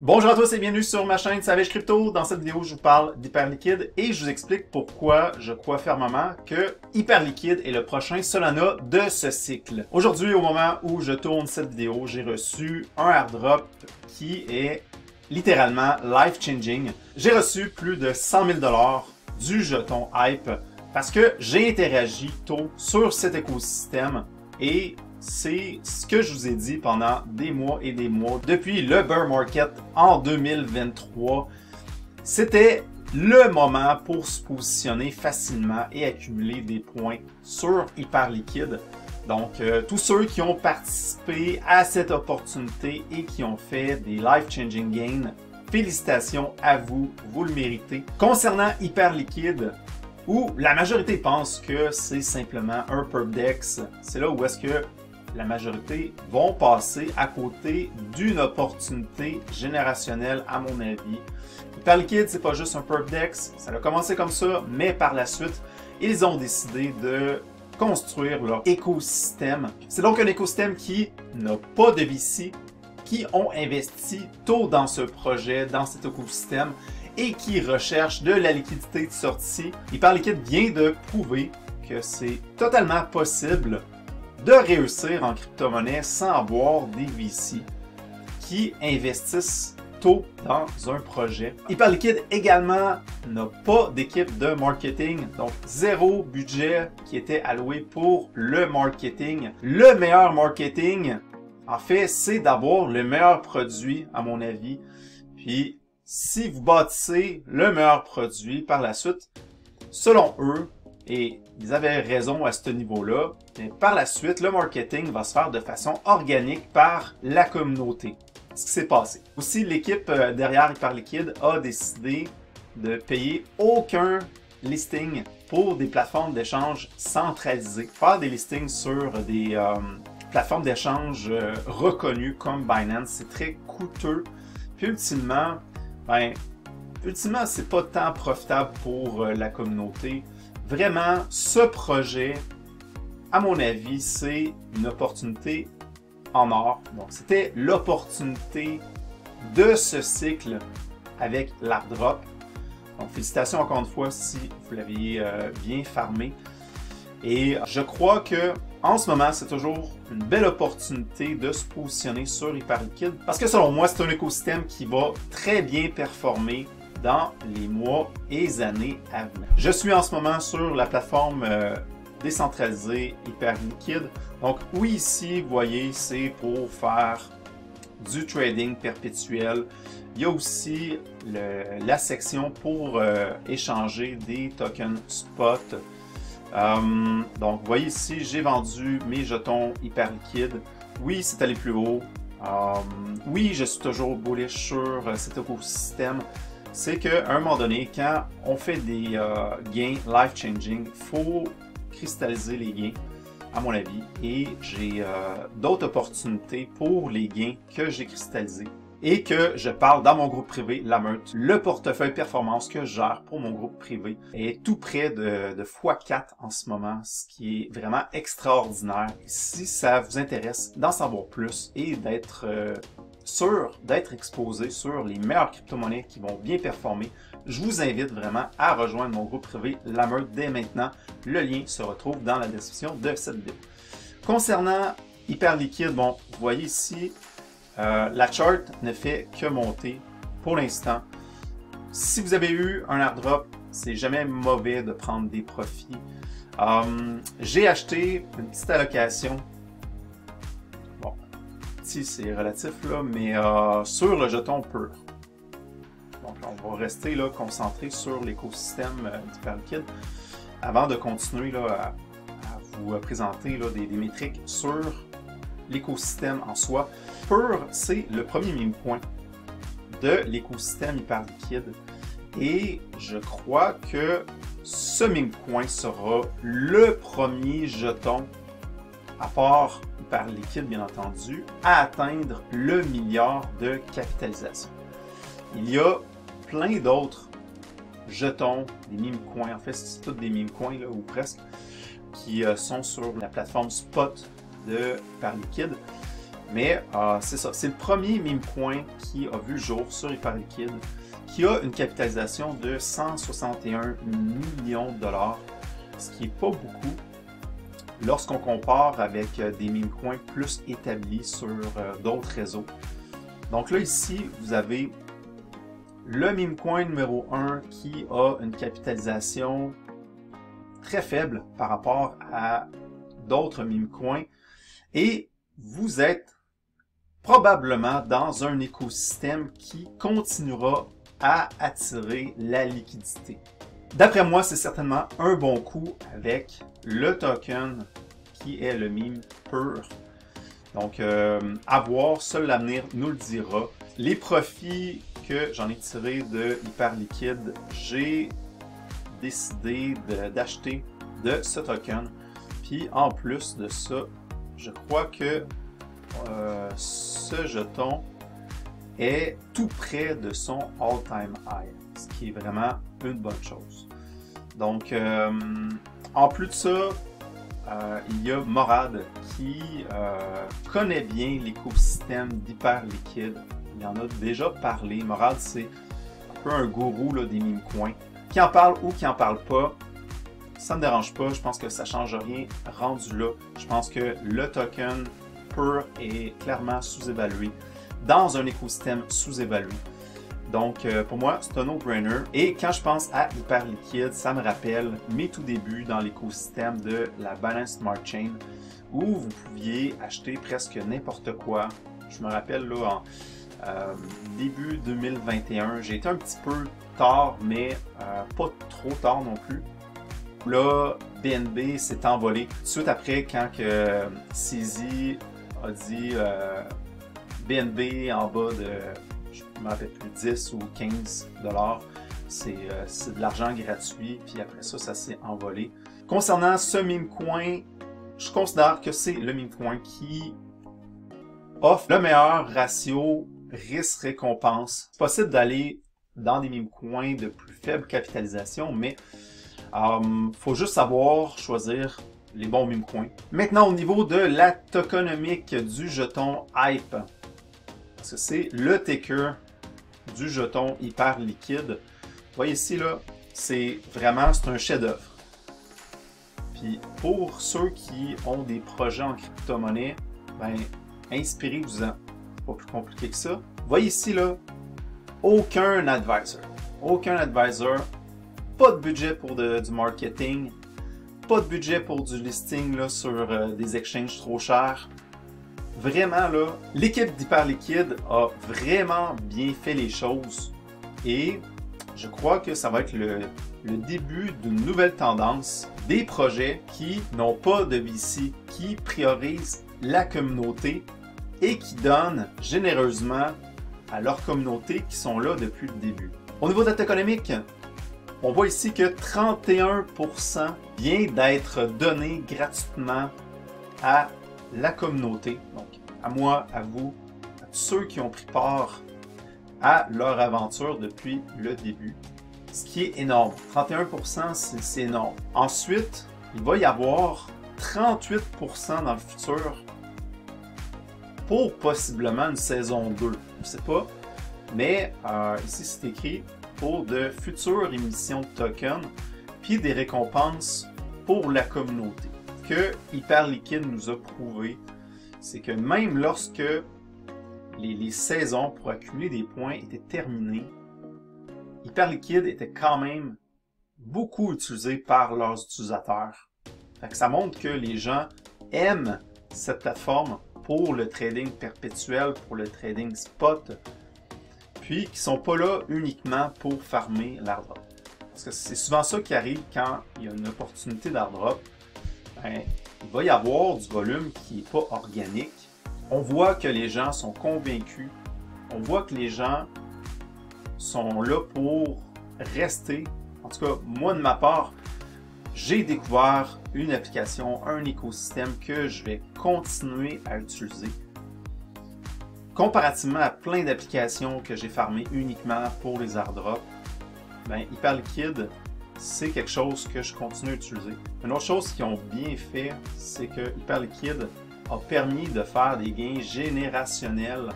Bonjour à tous et bienvenue sur ma chaîne Savage Crypto. Dans cette vidéo, je vous parle d'Hyperliquid et je vous explique pourquoi je crois fermement que Hyperliquid est le prochain Solana de ce cycle. Aujourd'hui, au moment où je tourne cette vidéo, j'ai reçu un airdrop qui est littéralement life-changing. J'ai reçu plus de 100 000 $ du jeton Hype parce que j'ai interagi tôt sur cet écosystème et c'est ce que je vous ai dit pendant des mois et des mois. Depuis le bear market en 2023, c'était le moment pour se positionner facilement et accumuler des points sur Hyperliquid. Donc, tous ceux qui ont participé à cette opportunité et qui ont fait des life-changing gains, félicitations à vous, vous le méritez. Concernant Hyperliquid, où la majorité pense que c'est simplement un perpdex, c'est là où est-ce que la majorité vont passer à côté d'une opportunité générationnelle à mon avis. Hyperliquid, c'est pas juste un perpdex, ça a commencé comme ça, mais par la suite, ils ont décidé de construire leur écosystème. C'est donc un écosystème qui n'a pas de VC, qui ont investi tôt dans ce projet, dans cet écosystème, et qui recherchent de la liquidité de sortie. Hyperliquid vient de prouver que c'est totalement possible de réussir en crypto-monnaie sans avoir des VC qui investissent tôt dans un projet. Hyperliquid également n'a pas d'équipe de marketing, donc zéro budget qui était alloué pour le marketing. Le meilleur marketing, en fait, c'est d'avoir le meilleur produit, à mon avis. Puis, si vous bâtissez le meilleur produit par la suite, selon eux, et ils avaient raison à ce niveau-là, mais par la suite, le marketing va se faire de façon organique par la communauté. Ce qui s'est passé. Aussi, l'équipe derrière Hyperliquid a décidé de payer aucun listing pour des plateformes d'échange centralisées. Faire des listings sur des plateformes d'échange reconnues comme Binance, c'est très coûteux. Puis ultimement, c'est pas tant profitable pour la communauté. Vraiment, ce projet, à mon avis, c'est une opportunité en or. Donc, c'était l'opportunité de ce cycle avec l'airdrop. Donc, félicitations encore une fois si vous l'aviez bien farmé. Et je crois que en ce moment, c'est toujours une belle opportunité de se positionner sur Hyperliquid parce que selon moi, c'est un écosystème qui va très bien performer dans les mois et années à venir. Je suis en ce moment sur la plateforme décentralisée Hyperliquid. Donc oui, ici, vous voyez, c'est pour faire du trading perpétuel. Il y a aussi la section pour échanger des tokens spot. Donc vous voyez ici, j'ai vendu mes jetons Hyperliquid. Oui, c'est allé plus haut. Oui, je suis toujours bullish sur cet écosystème. C'est qu'à un moment donné, quand on fait des gains life-changing, il faut cristalliser les gains, à mon avis, et j'ai d'autres opportunités pour les gains que j'ai cristallisés et que je parle dans mon groupe privé, la meute. Le portefeuille performance que je gère pour mon groupe privé est tout près de x4 en ce moment, ce qui est vraiment extraordinaire. Si ça vous intéresse d'en savoir plus et d'être d'être exposé sur les meilleures crypto-monnaies qui vont bien performer, je vous invite vraiment à rejoindre mon groupe privé La Meute dès maintenant. Le lien se retrouve dans la description de cette vidéo. Concernant Hyperliquid, bon, vous voyez ici, la chart ne fait que monter pour l'instant. Si vous avez eu un airdrop, c'est jamais mauvais de prendre des profits. J'ai acheté une petite allocation. Bon, petit c'est relatif là, mais sur le jeton pur. Donc on va rester là concentré sur l'écosystème d'Hyperliquid avant de continuer là, à vous présenter là, des métriques sur l'écosystème en soi. Pur, c'est le premier meme coin de l'écosystème Hyperliquid. Et je crois que ce meme coin sera le premier jeton, à part Hyperliquid bien entendu, à atteindre le milliard de capitalisation. Il y a plein d'autres jetons, des meme coins, en fait c'est tous des meme coins là, ou presque, qui sont sur la plateforme spot de Hyperliquid. Mais c'est ça, c'est le premier meme coin qui a vu le jour sur Hyperliquid, qui a une capitalisation de 161 millions de dollars, ce qui n'est pas beaucoup lorsqu'on compare avec des meme coins plus établis sur d'autres réseaux. Donc là, ici, vous avez le meme coin numéro 1 qui a une capitalisation très faible par rapport à d'autres meme coins. Et vous êtes probablement dans un écosystème qui continuera à attirer la liquidité. D'après moi, c'est certainement un bon coup avec le token qui est le meme pur. Donc, à voir, seul l'avenir nous le dira. Les profits que j'en ai tirés de Hyperliquid, j'ai décidé d'acheter de ce token. Puis, en plus de ça, je crois que ce jeton est tout près de son all-time high, ce qui est vraiment une bonne chose. Donc, en plus de ça, il y a Morad qui connaît bien l'écosystème d'Hyperliquid. Il en a déjà parlé. Morad, c'est un peu un gourou là, des meme coins. Qui en parle ou qui en parle pas, ça ne me dérange pas. Je pense que ça ne change rien rendu là. Je pense que le token pur est clairement sous-évalué dans un écosystème sous-évalué. Donc, pour moi, c'est un no-brainer. Et quand je pense à Hyperliquid, ça me rappelle mes tout débuts dans l'écosystème de la Binance Smart Chain, où vous pouviez acheter presque n'importe quoi. Je me rappelle là, en début 2021, j'ai été un petit peu tard, mais pas trop tard non plus. Là, BNB s'est envolé tout de suite après quand que CZ a dit BNB en bas de, je ne me rappelle plus, 10 ou 15 $. C'est de l'argent gratuit, puis après ça, ça s'est envolé. Concernant ce meme coin, je considère que c'est le meme coin qui offre le meilleur ratio risque-récompense. C'est possible d'aller dans des meme coins de plus faible capitalisation, mais faut juste savoir choisir les bons meme coins. Maintenant, au niveau de la tokenomique du jeton Hype, parce que c'est le ticker du jeton Hyperliquid. Vous voyez ici, là, c'est un chef-d'œuvre. Puis pour ceux qui ont des projets en crypto-monnaie, ben, inspirez-vous-en. C'est pas plus compliqué que ça. Vous voyez ici, là, aucun advisor. Aucun advisor. Pas de budget pour du marketing. Pas de budget pour du listing là, sur des exchanges trop chers. Vraiment, là, l'équipe d'Hyperliquid a vraiment bien fait les choses. Et je crois que ça va être le début d'une nouvelle tendance des projets qui n'ont pas de VC, qui priorisent la communauté et qui donnent généreusement à leur communauté qui sont là depuis le début. Au niveau de la tokenomique, on voit ici que 31% vient d'être donné gratuitement à la communauté. Donc, à moi, à vous, à tous ceux qui ont pris part à leur aventure depuis le début. Ce qui est énorme. 31%, c'est énorme. Ensuite, il va y avoir 38% dans le futur pour possiblement une saison 2. Je ne sais pas. Mais ici, c'est écrit pour de futures émissions de tokens, puis des récompenses pour la communauté. Ce que Hyperliquid nous a prouvé, c'est que même lorsque les saisons pour accumuler des points étaient terminées, Hyperliquid était quand même beaucoup utilisé par leurs utilisateurs. Fait que ça montre que les gens aiment cette plateforme pour le trading perpétuel, pour le trading spot, puis qui ne sont pas là uniquement pour farmer l'airdrop. Parce que c'est souvent ça qui arrive quand il y a une opportunité d'airdrop. Ben, il va y avoir du volume qui n'est pas organique. On voit que les gens sont convaincus. On voit que les gens sont là pour rester. En tout cas, moi de ma part, j'ai découvert une application, un écosystème que je vais continuer à utiliser. Comparativement à plein d'applications que j'ai farmées uniquement pour les airdrops, ben, Hyperliquid, c'est quelque chose que je continue à utiliser. Une autre chose qu'ils ont bien fait, c'est que Hyperliquid a permis de faire des gains générationnels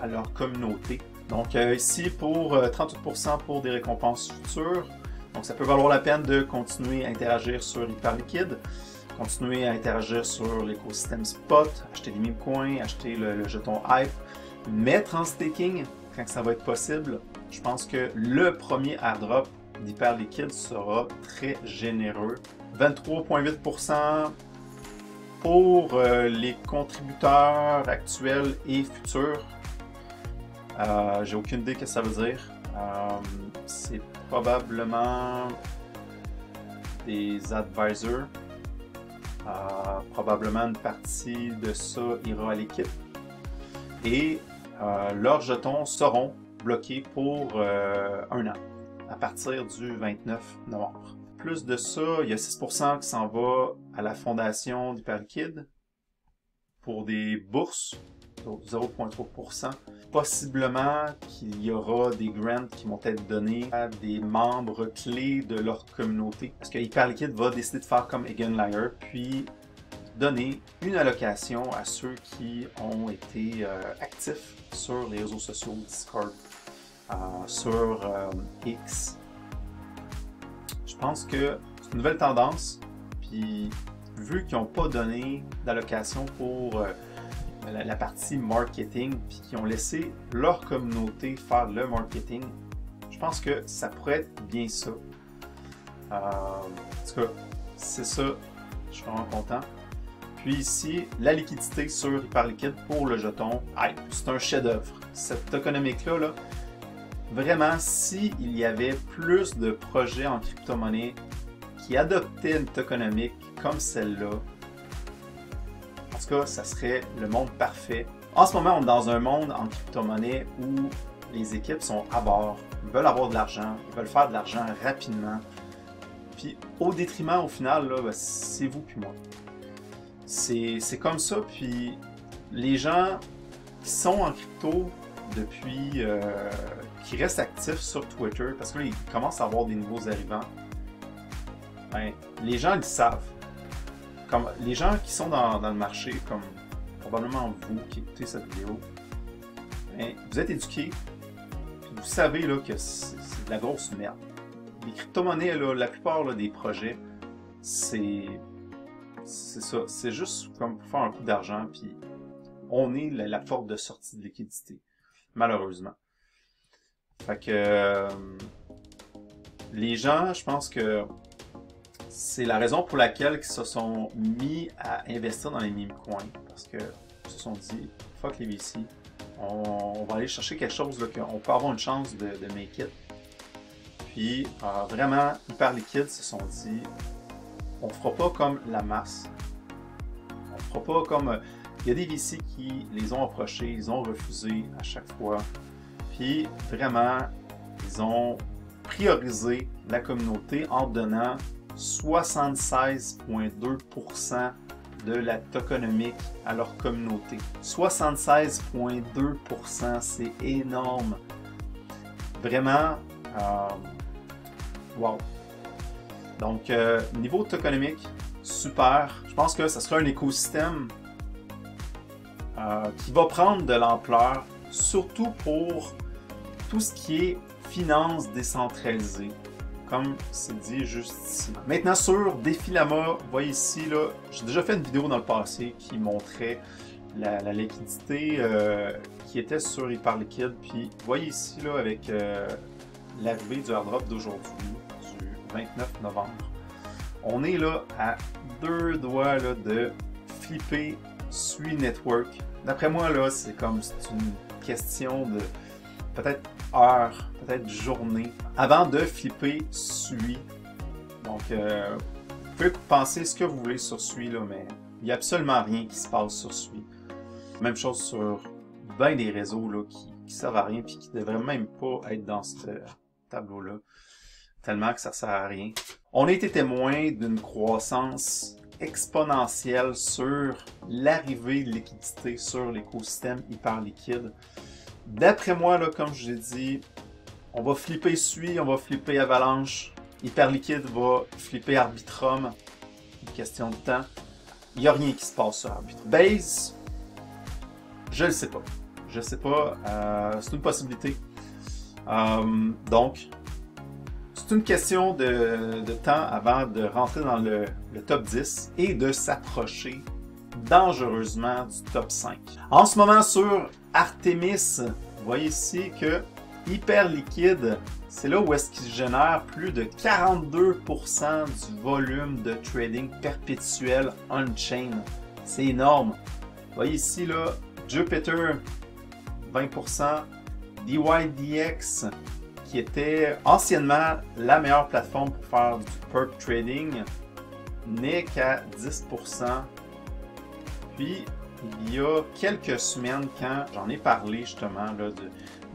à leur communauté. Donc ici, pour 38% pour des récompenses futures. Donc ça peut valoir la peine de continuer à interagir sur Hyperliquid, continuer à interagir sur l'écosystème Spot, acheter des meme coins, acheter le jeton Hype, mettre en staking quand ça va être possible. Je pense que le premier airdrop d'Hyperliquid sera très généreux. 23,8% pour les contributeurs actuels et futurs. J'ai aucune idée ce que ça veut dire. C'est probablement des advisors. Probablement une partie de ça ira à l'équipe. Et leurs jetons seront bloqués pour 1 an, à partir du 29 novembre. Plus de ça, il y a 6% qui s'en va à la fondation d'Hyperliquid pour des bourses, 0,3%. Possiblement qu'il y aura des grants qui vont être donnés à des membres clés de leur communauté. Parce que Hyperliquid va décider de faire comme Eigenlayer, puis donner une allocation à ceux qui ont été actifs sur les réseaux sociaux, Discord, sur X. Je pense que c'est une nouvelle tendance, puis vu qu'ils n'ont pas donné d'allocation pour la partie marketing, puis qu'ils ont laissé leur communauté faire le marketing, je pense que ça pourrait être bien ça. En tout cas, c'est ça, je suis vraiment content. Puis ici, la liquidité sur Hyperliquid pour le jeton Hype. C'est un chef-d'œuvre. Cette tokenomique-là, là, vraiment, s'il y avait plus de projets en crypto-monnaie qui adoptaient une tokenomique comme celle-là, en tout cas, ça serait le monde parfait. En ce moment, on est dans un monde en crypto-monnaie où les équipes sont avares, ils veulent avoir de l'argent, ils veulent faire de l'argent rapidement. Puis au détriment, au final, là, ben, c'est vous puis moi. C'est comme ça, puis les gens qui sont en crypto depuis, qui restent actifs sur Twitter, parce que là, ils commencent à avoir des nouveaux arrivants, ben, les gens, ils savent. Comme les gens qui sont dans le marché, comme probablement vous qui écoutez cette vidéo, ben, vous êtes éduqués, puis vous savez là, que c'est de la grosse merde. Les crypto-monnaies, là, la plupart là, des projets, c'est ça, c'est juste comme pour faire un coup d'argent, puis on est la porte de sortie de liquidité, malheureusement. Fait que les gens, je pense que c'est la raison pour laquelle ils se sont mis à investir dans les meme coins, parce que ils se sont dit, fuck les VC, on va aller chercher quelque chose là, qu'on peut avoir une chance de make it. Puis vraiment, Hyperliquid se sont dit, on fera pas comme la masse. On fera pas comme... Il y a des VC qui les ont approchés, ils ont refusé à chaque fois. Puis vraiment, ils ont priorisé la communauté en donnant 76,2% de la tokenomique à leur communauté. 76,2%, c'est énorme. Vraiment, wow. Donc, niveau tokenomique, super. Je pense que ce sera un écosystème qui va prendre de l'ampleur, surtout pour tout ce qui est finance décentralisée, comme c'est dit juste ici. Maintenant, sur Défilama, vous voyez ici, là, j'ai déjà fait une vidéo dans le passé qui montrait la liquidité qui était sur Hyperliquid. Puis, vous voyez ici, là, avec l'arrivée du airdrop d'aujourd'hui, du 29 novembre, on est là à 2 doigts là, de flipper Sui Network. D'après moi, là, c'est une question de peut-être heures, peut-être journées, avant de flipper Sui. Donc, vous pouvez penser ce que vous voulez sur Sui, là, mais il n'y a absolument rien qui se passe sur Sui. Même chose sur bien des réseaux là, qui servent à rien et qui ne devraient même pas être dans ce tableau-là, tellement que ça sert à rien. On a été témoin d'une croissance exponentielle sur l'arrivée de liquidité sur l'écosystème Hyperliquid. D'après moi, là, comme je l'ai dit, on va flipper Sui, on va flipper Avalanche, Hyperliquid va flipper Arbitrum, une question de temps. il n'y a rien qui se passe sur Arbitrum. Je ne le sais pas. Je ne sais pas. C'est une possibilité. Donc, c'est une question de temps avant de rentrer dans le top 10 et de s'approcher dangereusement du top 5. En ce moment, sur Artemis, vous voyez ici que Hyperliquid, c'est là où est-ce qu'il génère plus de 42% du volume de trading perpétuel on-chain. C'est énorme. Vous voyez ici, là, Jupiter, 20%, DYDX, qui était anciennement la meilleure plateforme pour faire du perp trading, n'est qu'à 10%. Puis, il y a quelques semaines, quand j'en ai parlé justement là,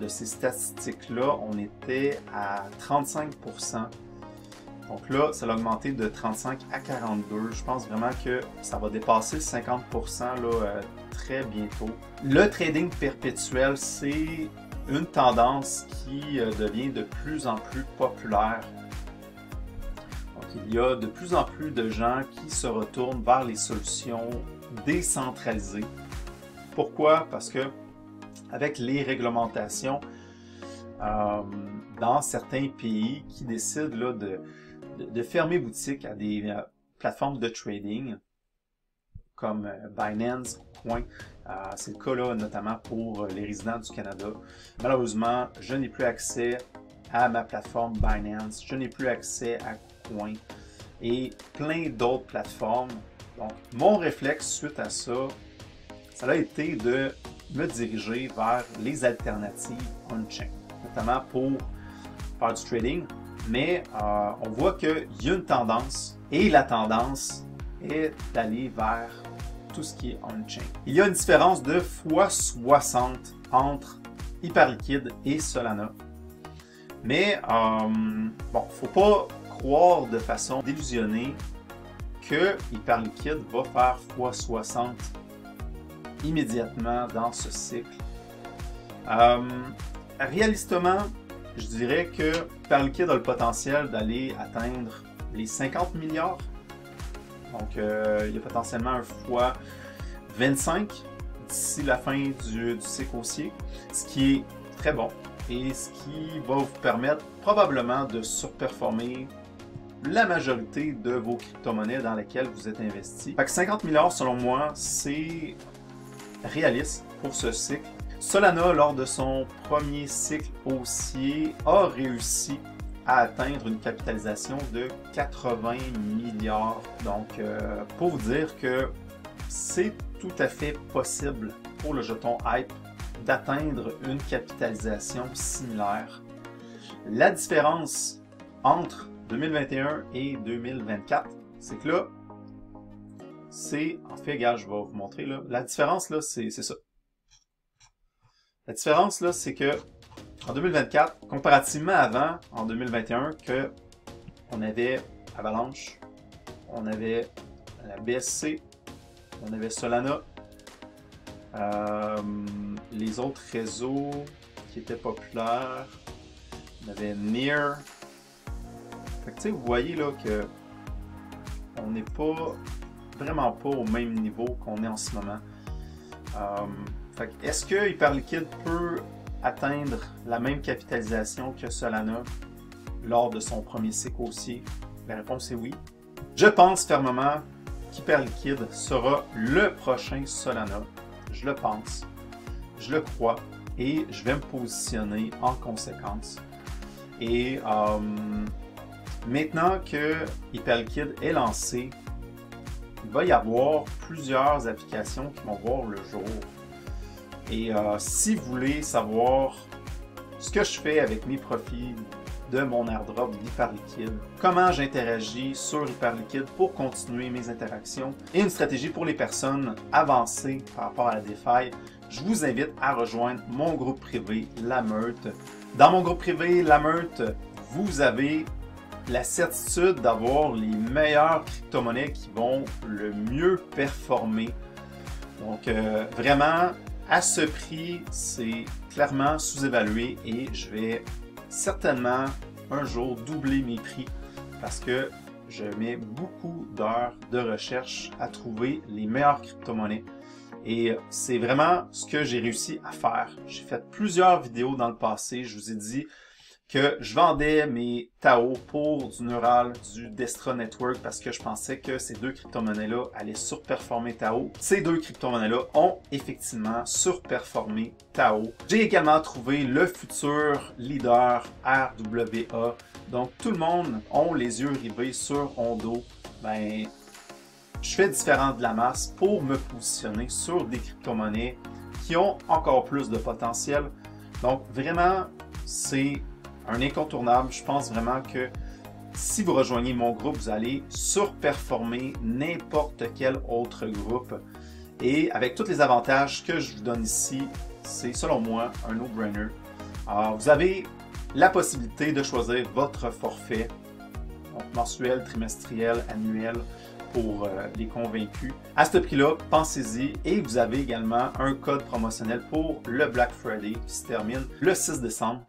de ces statistiques-là, on était à 35%. Donc là, ça a augmenté de 35 à 42. Je pense vraiment que ça va dépasser le 50% là, très bientôt. Le trading perpétuel, c'est une tendance qui devient de plus en plus populaire. Donc, il y a de plus en plus de gens qui se retournent vers les solutions décentralisées. Pourquoi? Parce que avec les réglementations dans certains pays qui décident là, de fermer boutique à des plateformes de trading comme Binance, Coin. C'est le cas là, notamment pour les résidents du Canada. Malheureusement, je n'ai plus accès à ma plateforme Binance, je n'ai plus accès à Coin et plein d'autres plateformes. Donc, mon réflexe suite à ça, ça a été de me diriger vers les alternatives on-chain, notamment pour faire du trading. Mais on voit qu'il y a une tendance et la tendance est d'aller vers tout ce qui est on-chain. Il y a une différence de x60 entre Hyperliquid et Solana. Mais bon, faut pas croire de façon délusionnée que Hyperliquid va faire x60 immédiatement dans ce cycle. Réalistement, je dirais que Hyperliquid a le potentiel d'aller atteindre les 50 milliards. Donc, il y a potentiellement un fois 25 d'ici la fin du cycle haussier, ce qui est très bon et ce qui va vous permettre probablement de surperformer la majorité de vos crypto-monnaies dans lesquelles vous êtes investi. Fait que 50 milliards, selon moi, c'est réaliste pour ce cycle. Solana, lors de son premier cycle haussier, a réussi à atteindre une capitalisation de 80 milliards. Donc, pour vous dire que c'est tout à fait possible pour le jeton Hype d'atteindre une capitalisation similaire. La différence entre 2021 et 2024, c'est que là, c'est... En fait, gars, je vais vous montrer là. La différence, là, c'est ça. La différence, là, c'est que en 2024, comparativement avant, en 2021, que on avait Avalanche, on avait la BSC, on avait Solana, les autres réseaux qui étaient populaires, on avait Near. Fait que, tu sais, vous voyez là que on n'est pas vraiment pas au même niveau qu'on est en ce moment. Est-ce que Hyperliquid peut atteindre la même capitalisation que Solana lors de son premier cycle haussier? La réponse est oui. Je pense fermement qu'Hyperliquid sera le prochain Solana. Je le pense, je le crois et je vais me positionner en conséquence. Et maintenant que Hyperliquid est lancé, il va y avoir plusieurs applications qui vont voir le jour. Et si vous voulez savoir ce que je fais avec mes profits de mon airdrop d'Hyperliquid, comment j'interagis sur Hyperliquid pour continuer mes interactions et une stratégie pour les personnes avancées par rapport à la DeFi, je vous invite à rejoindre mon groupe privé, La Meute. Dans mon groupe privé, La Meute, vous avez la certitude d'avoir les meilleures crypto-monnaies qui vont le mieux performer. Donc vraiment, à ce prix, c'est clairement sous-évalué et je vais certainement un jour doubler mes prix parce que je mets beaucoup d'heures de recherche à trouver les meilleures crypto-monnaies. Et c'est vraiment ce que j'ai réussi à faire. J'ai fait plusieurs vidéos dans le passé. Je vous ai dit que je vendais mes Tao pour du Neural, du Destra Network, parce que je pensais que ces deux crypto-monnaies-là allaient surperformer Tao. Ces deux crypto-monnaies-là ont effectivement surperformé Tao. J'ai également trouvé le futur leader RWA. Donc tout le monde a les yeux rivés sur Ondo. Ben, je fais différent de la masse pour me positionner sur des crypto-monnaies qui ont encore plus de potentiel. Donc vraiment, c'est un incontournable. Je pense vraiment que si vous rejoignez mon groupe, vous allez surperformer n'importe quel autre groupe. Et avec tous les avantages que je vous donne ici, c'est selon moi un no-brainer. Alors, vous avez la possibilité de choisir votre forfait, donc mensuel, trimestriel, annuel, pour les convaincus. À ce prix-là, pensez-y, et vous avez également un code promotionnel pour le Black Friday qui se termine le 6 décembre.